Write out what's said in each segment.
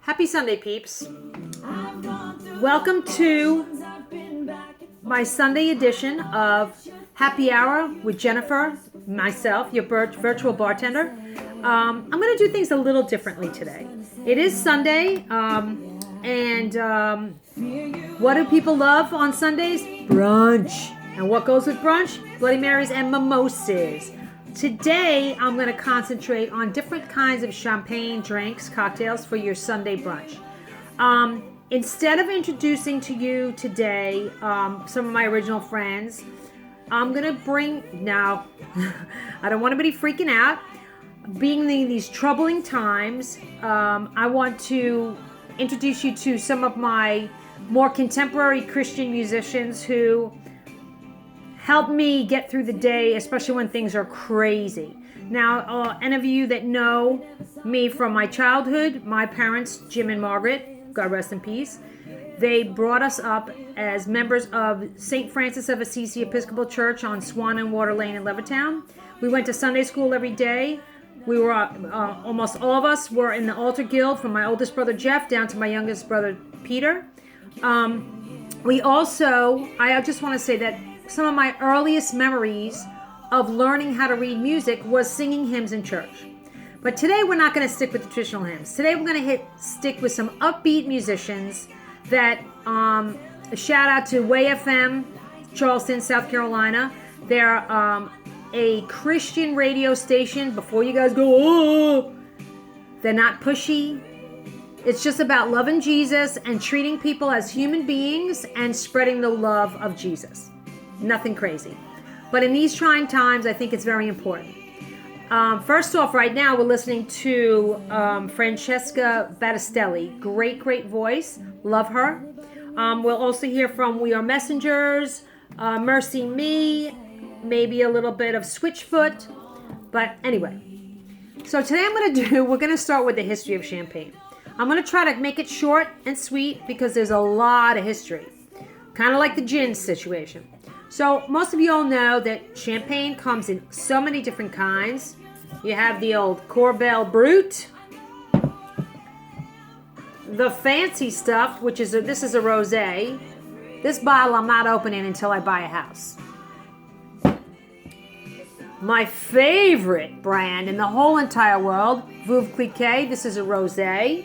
Happy Sunday, peeps. Welcome to my Sunday edition of Happy Hour with Jennifer, myself, your virtual bartender. I'm going to do things a little differently today. It is Sunday, and what do people love on Sundays? Brunch. And what goes with brunch? Bloody Marys and mimosas. Today, I'm going to concentrate on different kinds of champagne drinks, cocktails for your Sunday brunch. Instead of introducing to you today some of my original friends, I'm going to bring, now, I don't want anybody freaking out. Being these troubling times, I want to introduce you to some of my more contemporary Christian musicians who help me get through the day, especially when things are crazy. Now, any of you that know me from my childhood, my parents, Jim and Margaret, God rest in peace, they brought us up as members of St. Francis of Assisi Episcopal Church on Swan and Water Lane in Levittown. We went to Sunday school every day. We were, almost all of us were in the altar guild, from my oldest brother Jeff down to my youngest brother Peter. We also, I just want to say that some of my earliest memories of learning how to read music was singing hymns in church. But today we're not going to stick with the traditional hymns. Today we're going to stick with some upbeat musicians that, shout out to Way FM, Charleston, South Carolina. They're a Christian radio station. Before you guys go, oh, they're not pushy. It's just about loving Jesus and treating people as human beings and spreading the love of Jesus. Nothing crazy. But in these trying times, I think it's very important. First off, right now, we're listening to Francesca Battistelli. Great voice. Love her. We'll also hear from We Are Messengers, Mercy Me, maybe a little bit of Switchfoot. But anyway. So today we're going to start with the history of champagne. I'm going to try to make it short and sweet because there's a lot of history. Kind of like the gin situation. So most of you all know that champagne comes in so many different kinds. You have the old Corbel Brut, the fancy stuff, which is this is a rosé. This bottle I'm not opening until I buy a house. My favorite brand in the whole entire world, Veuve Clicquot. This is a rosé.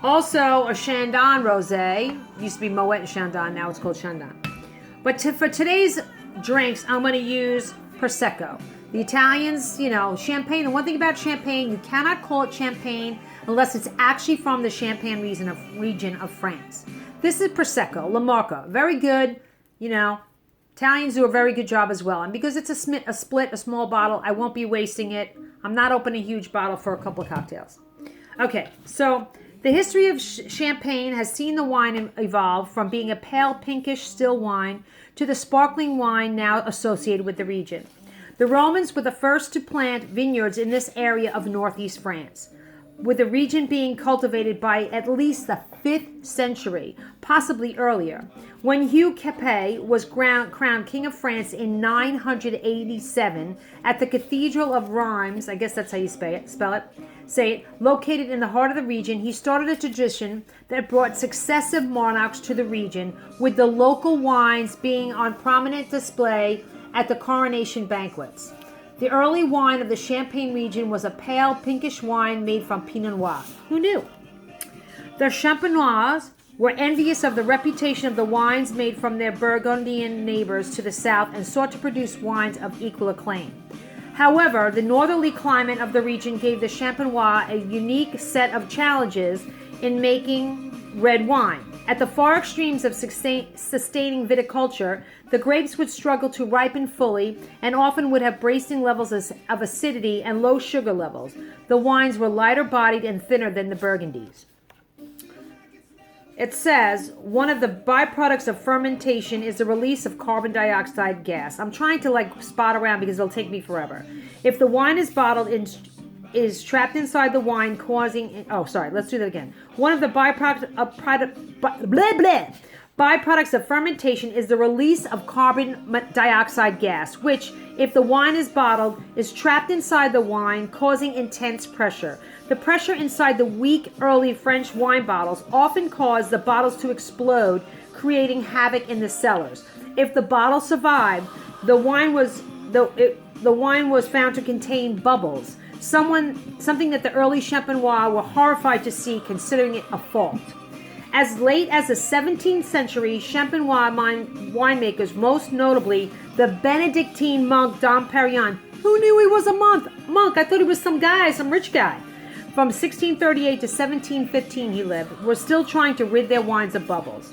Also a Chandon rosé. Used to be Moet and Chandon. Now it's called Chandon. But for today's drinks, I'm going to use prosecco. The Italians, champagne. And one thing about champagne, you cannot call it champagne unless it's actually from the Champagne region of France. This is prosecco, La Marca. Very good. Italians do a very good job as well. And because it's a small bottle, I won't be wasting it. I'm not opening a huge bottle for a couple of cocktails. Okay, so the history of champagne has seen the wine evolve from being a pale pinkish still wine to the sparkling wine now associated with the region. The Romans were the first to plant vineyards in this area of northeast France, with the region being cultivated by at least the 5th century, possibly earlier. When Hugh Capet was crowned King of France in 987 at the Cathedral of Reims, I guess that's how you say it, located in the heart of the region, he started a tradition that brought successive monarchs to the region, with the local wines being on prominent display at the coronation banquets. The early wine of the Champagne region was a pale pinkish wine made from Pinot Noir. Who knew? The Champenois were envious of the reputation of the wines made from their Burgundian neighbors to the south and sought to produce wines of equal acclaim. However, the northerly climate of the region gave the Champenois a unique set of challenges in making red wine. At the far extremes of sustaining viticulture, the grapes would struggle to ripen fully and often would have bracing levels of acidity and low sugar levels. The wines were lighter bodied and thinner than the Burgundies. It says, one of the byproducts of fermentation is the release of carbon dioxide gas. I'm trying to spot around because it'll take me forever. If the wine is bottled is trapped inside the wine causing... Oh, sorry, let's do that again. One of the Byproducts of fermentation is the release of carbon dioxide gas, which, if the wine is bottled, is trapped inside the wine, causing intense pressure. The pressure inside the weak, early French wine bottles often caused the bottles to explode, creating havoc in the cellars. If the bottle survived, the wine was found to contain bubbles, something that the early Champenois were horrified to see, considering it a fault. As late as the 17th century, Champenois winemakers, most notably the Benedictine monk Dom Perignon, who knew he was a monk? I thought he was some rich guy. From 1638 to 1715 he lived, were still trying to rid their wines of bubbles.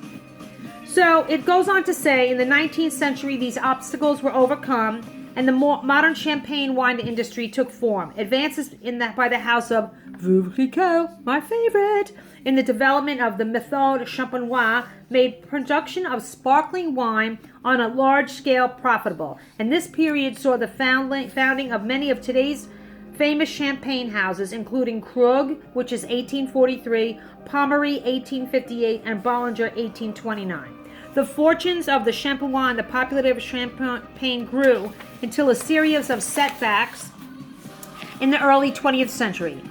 So it goes on to say, in the 19th century, these obstacles were overcome, and the modern champagne wine industry took form. Advances by the house of Veuve Clicquot, my favorite, in the development of the méthode champenoise made production of sparkling wine on a large scale profitable. And this period saw the founding of many of today's famous champagne houses, including Krug, which is 1843, Pommery 1858, and Bollinger 1829. The fortunes of the Champenois and the popularity of champagne grew until a series of setbacks in the early 20th century.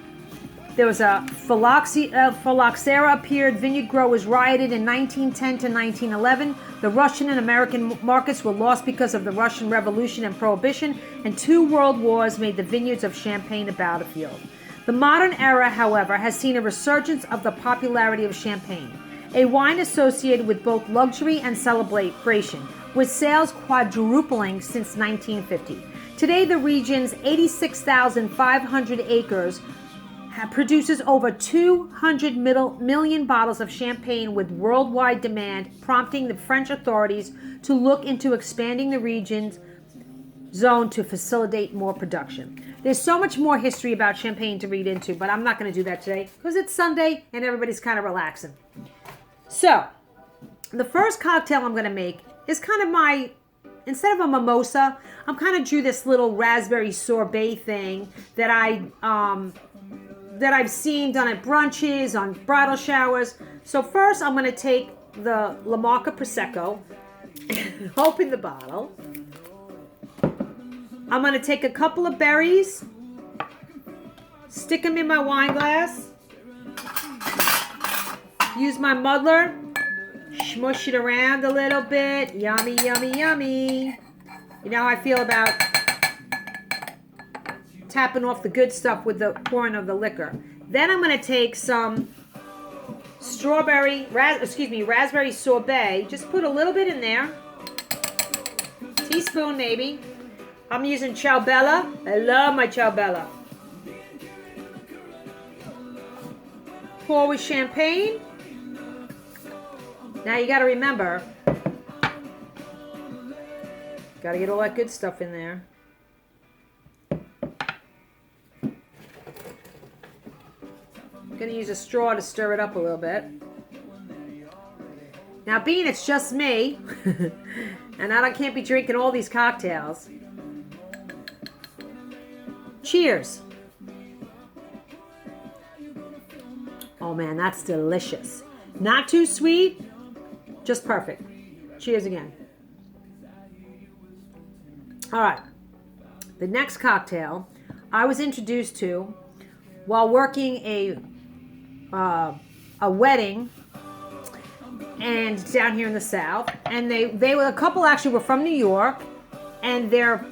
There was a phylloxera appeared, vineyard growers rioted in 1910 to 1911, the Russian and American markets were lost because of the Russian Revolution and Prohibition, and 2 world wars made the vineyards of Champagne a battlefield. The modern era, however, has seen a resurgence of the popularity of champagne, a wine associated with both luxury and celebration, with sales quadrupling since 1950. Today, the region's 86,500 acres produces over 200 million bottles of champagne with worldwide demand, prompting the French authorities to look into expanding the region's zone to facilitate more production. There's so much more history about champagne to read into, but I'm not going to do that today because it's Sunday and everybody's kind of relaxing. So, the first cocktail I'm going to make is kind of instead of a mimosa, I'm kind of drew this little raspberry sorbet thing that I've seen done at brunches, on bridal showers. So first I'm going to take the La Marca Prosecco, open the bottle. I'm going to take a couple of berries, stick them in my wine glass, use my muddler, smush it around a little bit. Yummy, yummy, yummy. You know how I feel about tapping off the good stuff with the pouring of the liquor. Then I'm going to take some raspberry sorbet. Just put a little bit in there. Teaspoon maybe. I'm using Ciao Bella. I love my Ciao Bella. Pour with champagne. Now you got to remember, got to get all that good stuff in there. Going to use a straw to stir it up a little bit. Now, being it's just me, and I can't be drinking all these cocktails. Cheers. Oh man, that's delicious. Not too sweet, just perfect. Cheers again. All right. The next cocktail I was introduced to while working a wedding and down here in the South, and they were a couple actually were from New York, and their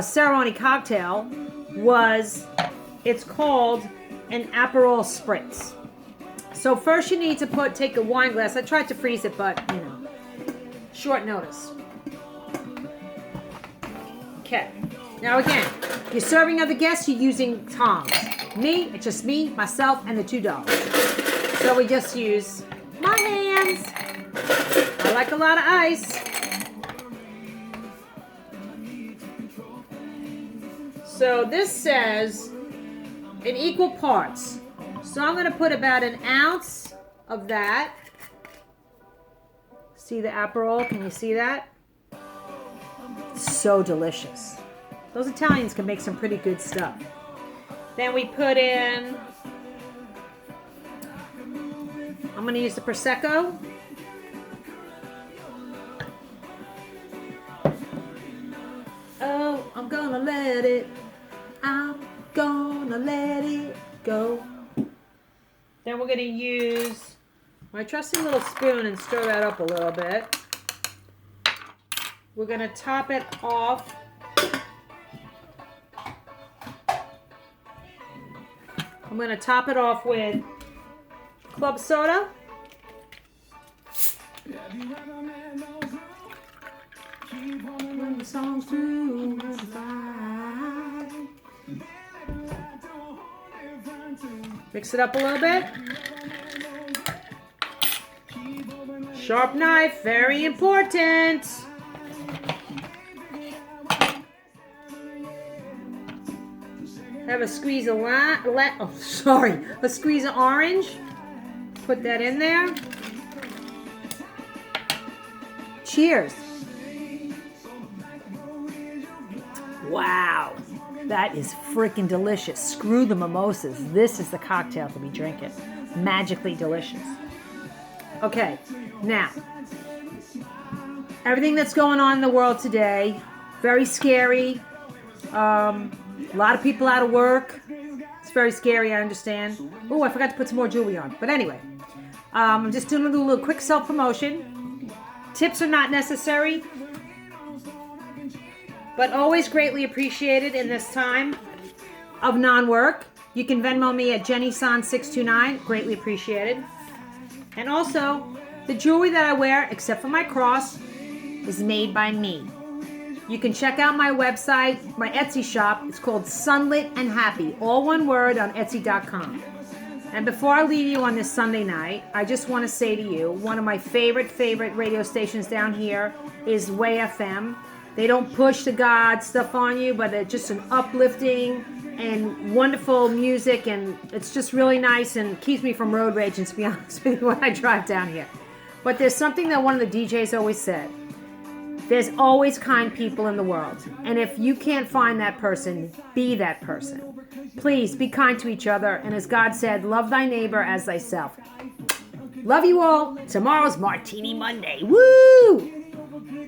ceremony cocktail it's called an Aperol Spritz. So first you need to take a wine glass. I tried to freeze it, but short notice. Okay. Now again, you're serving other guests, you're using tongs. Me, it's just me, myself, and the 2 dogs. So we just use my hands. I like a lot of ice. So this says in equal parts. So I'm going to put about an ounce of that. See the Aperol? Can you see that? So delicious. Those Italians can make some pretty good stuff. Then we put in, I'm going to use the Prosecco. Oh, I'm gonna let it. I'm gonna let it go. Then we're gonna use my trusty little spoon and stir that up a little bit. We're gonna top it off. I'm gonna top it off with club soda. Mix it up a little bit. Sharp knife, very important. Have a squeeze of a squeeze of orange. Put that in there. Cheers. Wow, that is freaking delicious. Screw the mimosas. This is the cocktail to be drinking. Magically delicious. Okay, now, everything that's going on in the world today, very scary. A lot of people out of work. It's very scary, I understand. Oh, I forgot to put some more jewelry on. But anyway, I'm just doing a little quick self-promotion. Tips are not necessary, but always greatly appreciated in this time of non-work. You can Venmo me at JennySan629. Greatly appreciated. And also, the jewelry that I wear, except for my cross, is made by me. You can check out my website, my Etsy shop. It's called Sunlit and Happy. All one word on Etsy.com. And before I leave you on this Sunday night, I just want to say to you, one of my favorite radio stations down here is Way FM. They don't push the God stuff on you, but it's just an uplifting and wonderful music, and it's just really nice and keeps me from road rage, and to be honest with you, when I drive down here. But there's something that one of the DJs always said. There's always kind people in the world. And if you can't find that person, be that person. Please be kind to each other. And as God said, love thy neighbor as thyself. Love you all. Tomorrow's Martini Monday. Woo!